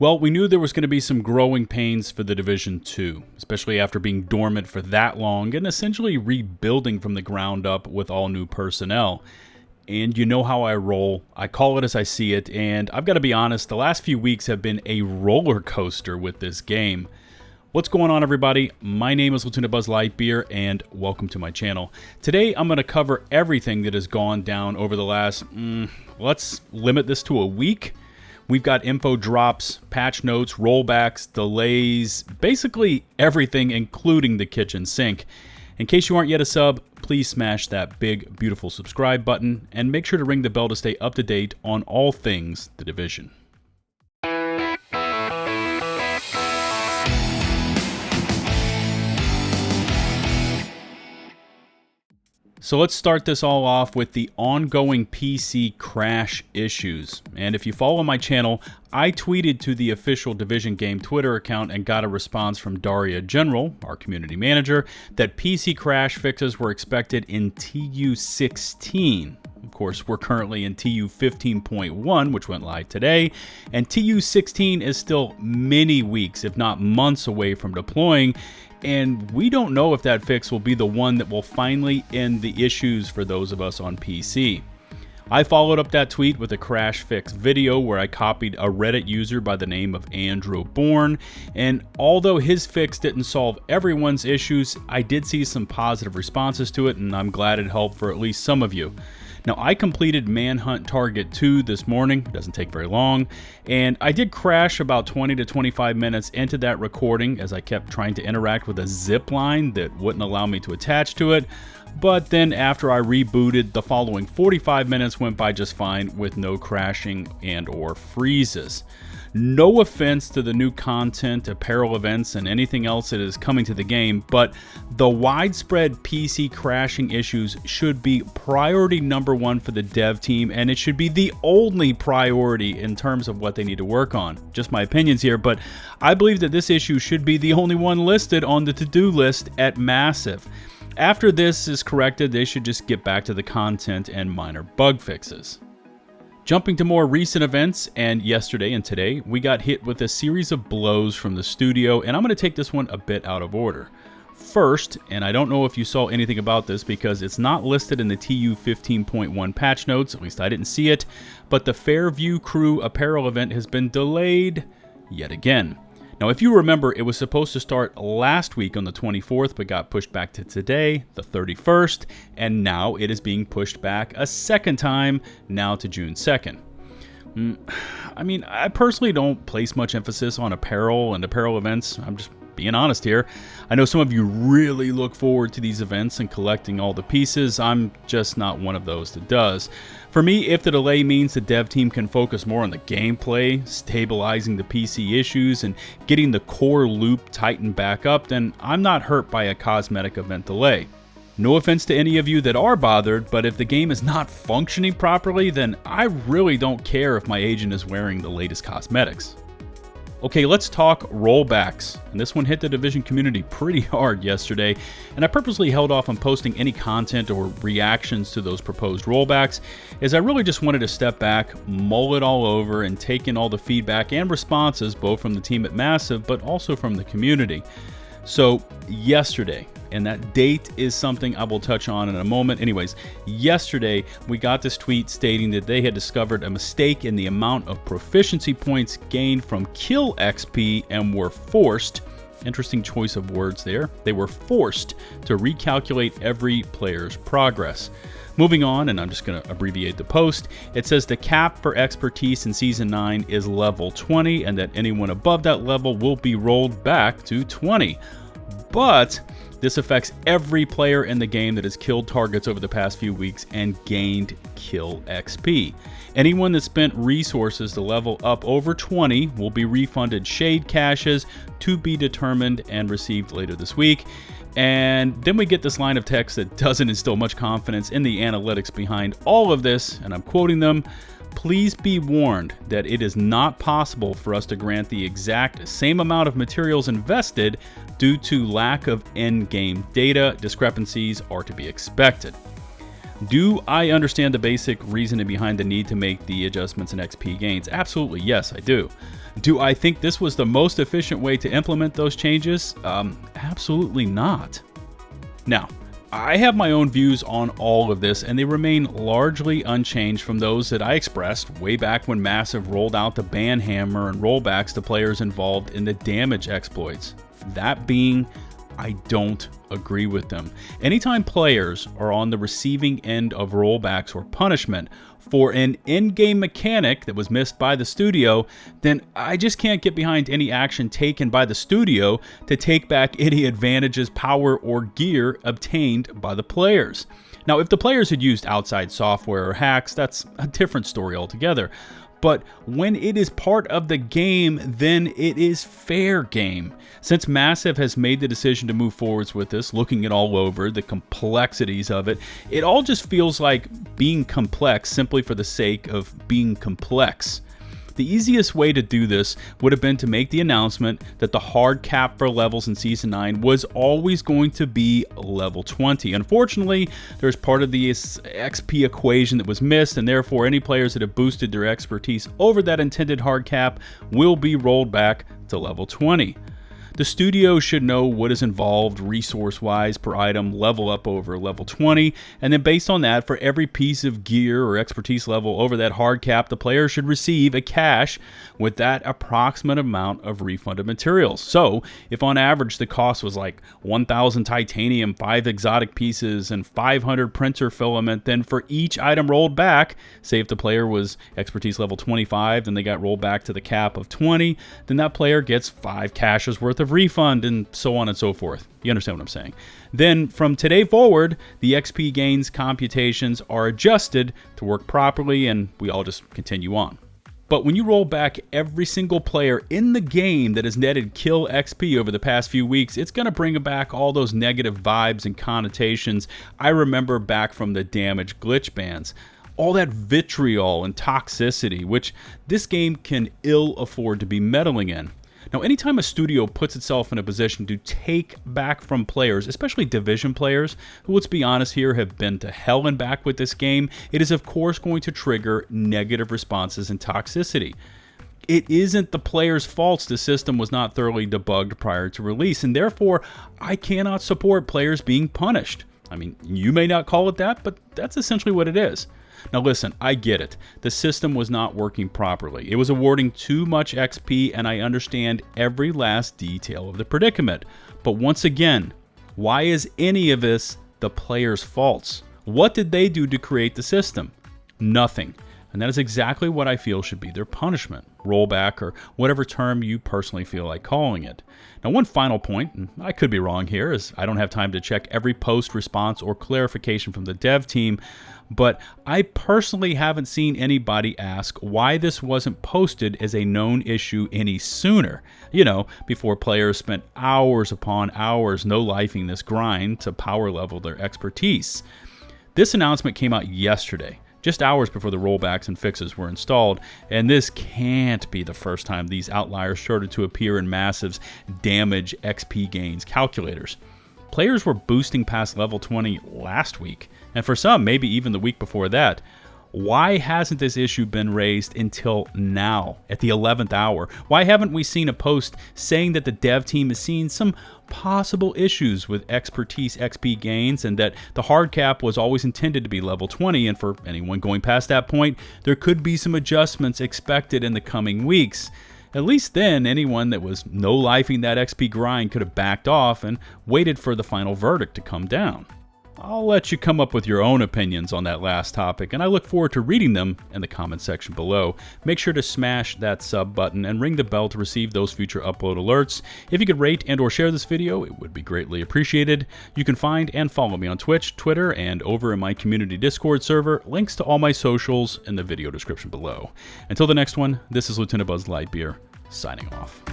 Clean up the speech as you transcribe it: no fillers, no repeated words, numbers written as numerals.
Well, we knew there was going to be some growing pains for the Division 2, especially after being dormant for that long and essentially rebuilding from the ground up with all new personnel. And you know how I roll. I call it as I see it, and I've got to be honest, the last few weeks have been a roller coaster with this game. What's going on, everybody? My name is LtBuzzLitebeer, and welcome to my channel. Today, I'm going to cover everything that has gone down over the last, let's limit this to a week. We've got info drops, patch notes, rollbacks, delays, basically everything, including the kitchen sink. In case you aren't yet a sub, please smash that big, beautiful subscribe button and make sure to ring the bell to stay up to date on all things The Division. So let's start this all off with the ongoing PC crash issues. And if you follow my channel, I tweeted to the official Division Game Twitter account and got a response from Daria General, our community manager, that PC crash fixes were expected in TU16. Of course, we're currently in TU 15.1, which went live today, and TU 16 is still many weeks, if not months away from deploying, and we don't know if that fix will be the one that will finally end the issues for those of us on PC. I followed up that tweet with a crash fix video where I copied a Reddit user by the name of Andrew Bourne, and although his fix didn't solve everyone's issues, I did see some positive responses to it, and I'm glad it helped for at least some of you. Now, I completed Manhunt Target 2 this morning, doesn't take very long, and I did crash about 20 to 25 minutes into that recording as I kept trying to interact with a zip line that wouldn't allow me to attach to it, but then after I rebooted, the following 45 minutes went by just fine with no crashing and or freezes. No offense to the new content, apparel events, and anything else that is coming to the game, but the widespread PC crashing issues should be priority number one for the dev team, and it should be the only priority in terms of what they need to work on. Just my opinions here, but I believe that this issue should be the only one listed on the to-do list at Massive. After this is corrected, they should just get back to the content and minor bug fixes. Jumping to more recent events, and yesterday and today, we got hit with a series of blows from the studio, and I'm going to take this one a bit out of order. First, and I don't know if you saw anything about this because it's not listed in the TU 15.1 patch notes, at least I didn't see it, but the Fairview Crew apparel event has been delayed yet again. Now, if you remember, it was supposed to start last week on the 24th, but got pushed back to today, the 31st, and now it is being pushed back a second time, now to June 2nd. I mean, I personally don't place much emphasis on apparel and apparel events. I'm just being honest here. I know some of you really look forward to these events and collecting all the pieces. I'm just not one of those that does. For me, if the delay means the dev team can focus more on the gameplay, stabilizing the PC issues, and getting the core loop tightened back up, then I'm not hurt by a cosmetic event delay. No offense to any of you that are bothered, but if the game is not functioning properly, then I really don't care if my agent is wearing the latest cosmetics. Okay, let's talk rollbacks, and this one hit the Division community pretty hard yesterday, and I purposely held off on posting any content or reactions to those proposed rollbacks, as I really just wanted to step back, mull it all over, and take in all the feedback and responses, both from the team at Massive, but also from the community. So, yesterday, and that date is something I will touch on in a moment. Anyways, yesterday we got this tweet stating that they had discovered a mistake in the amount of proficiency points gained from kill XP and were forced, interesting choice of words there, they were forced to recalculate every player's progress. Moving on, and I'm just going to abbreviate the post, it says the cap for expertise in Season 9 is level 20 and that anyone above that level will be rolled back to 20. But this affects every player in the game that has killed targets over the past few weeks and gained kill XP. Anyone that spent resources to level up over 20 will be refunded shade caches to be determined and received later this week. And then we get this line of text that doesn't instill much confidence in the analytics behind all of this, and I'm quoting them. Please be warned that it is not possible for us to grant the exact same amount of materials invested due to lack of end-game data. Discrepancies are to be expected. Do I understand the basic reasoning behind the need to make the adjustments in XP gains? Absolutely, yes, I do. Do I think this was the most efficient way to implement those changes? Absolutely not. Now, I have my own views on all of this, and they remain largely unchanged from those that I expressed way back when Massive rolled out the ban hammer and rollbacks to players involved in the damage exploits. That being, I don't agree with them. Anytime players are on the receiving end of rollbacks or punishment for an in-game mechanic that was missed by the studio, then I just can't get behind any action taken by the studio to take back any advantages, power, or gear obtained by the players. Now, if the players had used outside software or hacks, that's a different story altogether. But when it is part of the game, then it is fair game. Since Massive has made the decision to move forwards with this, looking it all over, the complexities of it, it all just feels like being complex simply for the sake of being complex. The easiest way to do this would have been to make the announcement that the hard cap for levels in Season 9 was always going to be level 20. Unfortunately, there's part of the XP equation that was missed, and therefore any players that have boosted their expertise over that intended hard cap will be rolled back to level 20. The studio should know what is involved resource-wise per item, level up over level 20, and then based on that, for every piece of gear or expertise level over that hard cap, the player should receive a cash with that approximate amount of refunded materials. So, if on average the cost was like 1,000 titanium, 5 exotic pieces, and 500 printer filament, then for each item rolled back, say if the player was expertise level 25, then they got rolled back to the cap of 20, then that player gets 5 caches worth of refund, and so on and so forth. You understand what I'm saying? Then from today forward, the XP gains computations are adjusted to work properly, and we all just continue on. But when you roll back every single player in the game that has netted kill XP over the past few weeks, it's going to bring back all those negative vibes and connotations I remember back from the damage glitch bans. All that vitriol and toxicity, which this game can ill afford to be meddling in. Now, anytime a studio puts itself in a position to take back from players, especially Division players, who, let's be honest here, have been to hell and back with this game, it is of course going to trigger negative responses and toxicity. It isn't the player's fault the system was not thoroughly debugged prior to release, and therefore, I cannot support players being punished. I mean, you may not call it that, but that's essentially what it is. Now listen, I get it. The system was not working properly. It was awarding too much XP, and I understand every last detail of the predicament. But once again, why is any of this the player's faults? What did they do to create the system? Nothing. And that is exactly what I feel should be their punishment, rollback, or whatever term you personally feel like calling it. Now, one final point, and I could be wrong here, as I don't have time to check every post response or clarification from the dev team, but I personally haven't seen anybody ask why this wasn't posted as a known issue any sooner. You know, before players spent hours upon hours no-lifing this grind to power level their expertise. This announcement came out yesterday, just hours before the rollbacks and fixes were installed, and this can't be the first time these outliers started to appear in Massive's damage XP gains calculators. Players were boosting past level 20 last week, and for some, maybe even the week before that. Why hasn't this issue been raised until now, at the 11th hour? Why haven't we seen a post saying that the dev team has seen some possible issues with expertise XP gains, and that the hard cap was always intended to be level 20, and for anyone going past that point, there could be some adjustments expected in the coming weeks? At least then, anyone that was no-lifing that XP grind could have backed off and waited for the final verdict to come down. I'll let you come up with your own opinions on that last topic, and I look forward to reading them in the comment section below. Make sure to smash that sub button and ring the bell to receive those future upload alerts. If you could rate and or share this video, it would be greatly appreciated. You can find and follow me on Twitch, Twitter, and over in my community Discord server. Links to all my socials in the video description below. Until the next one, this is LtBuzzLitebeer, signing off.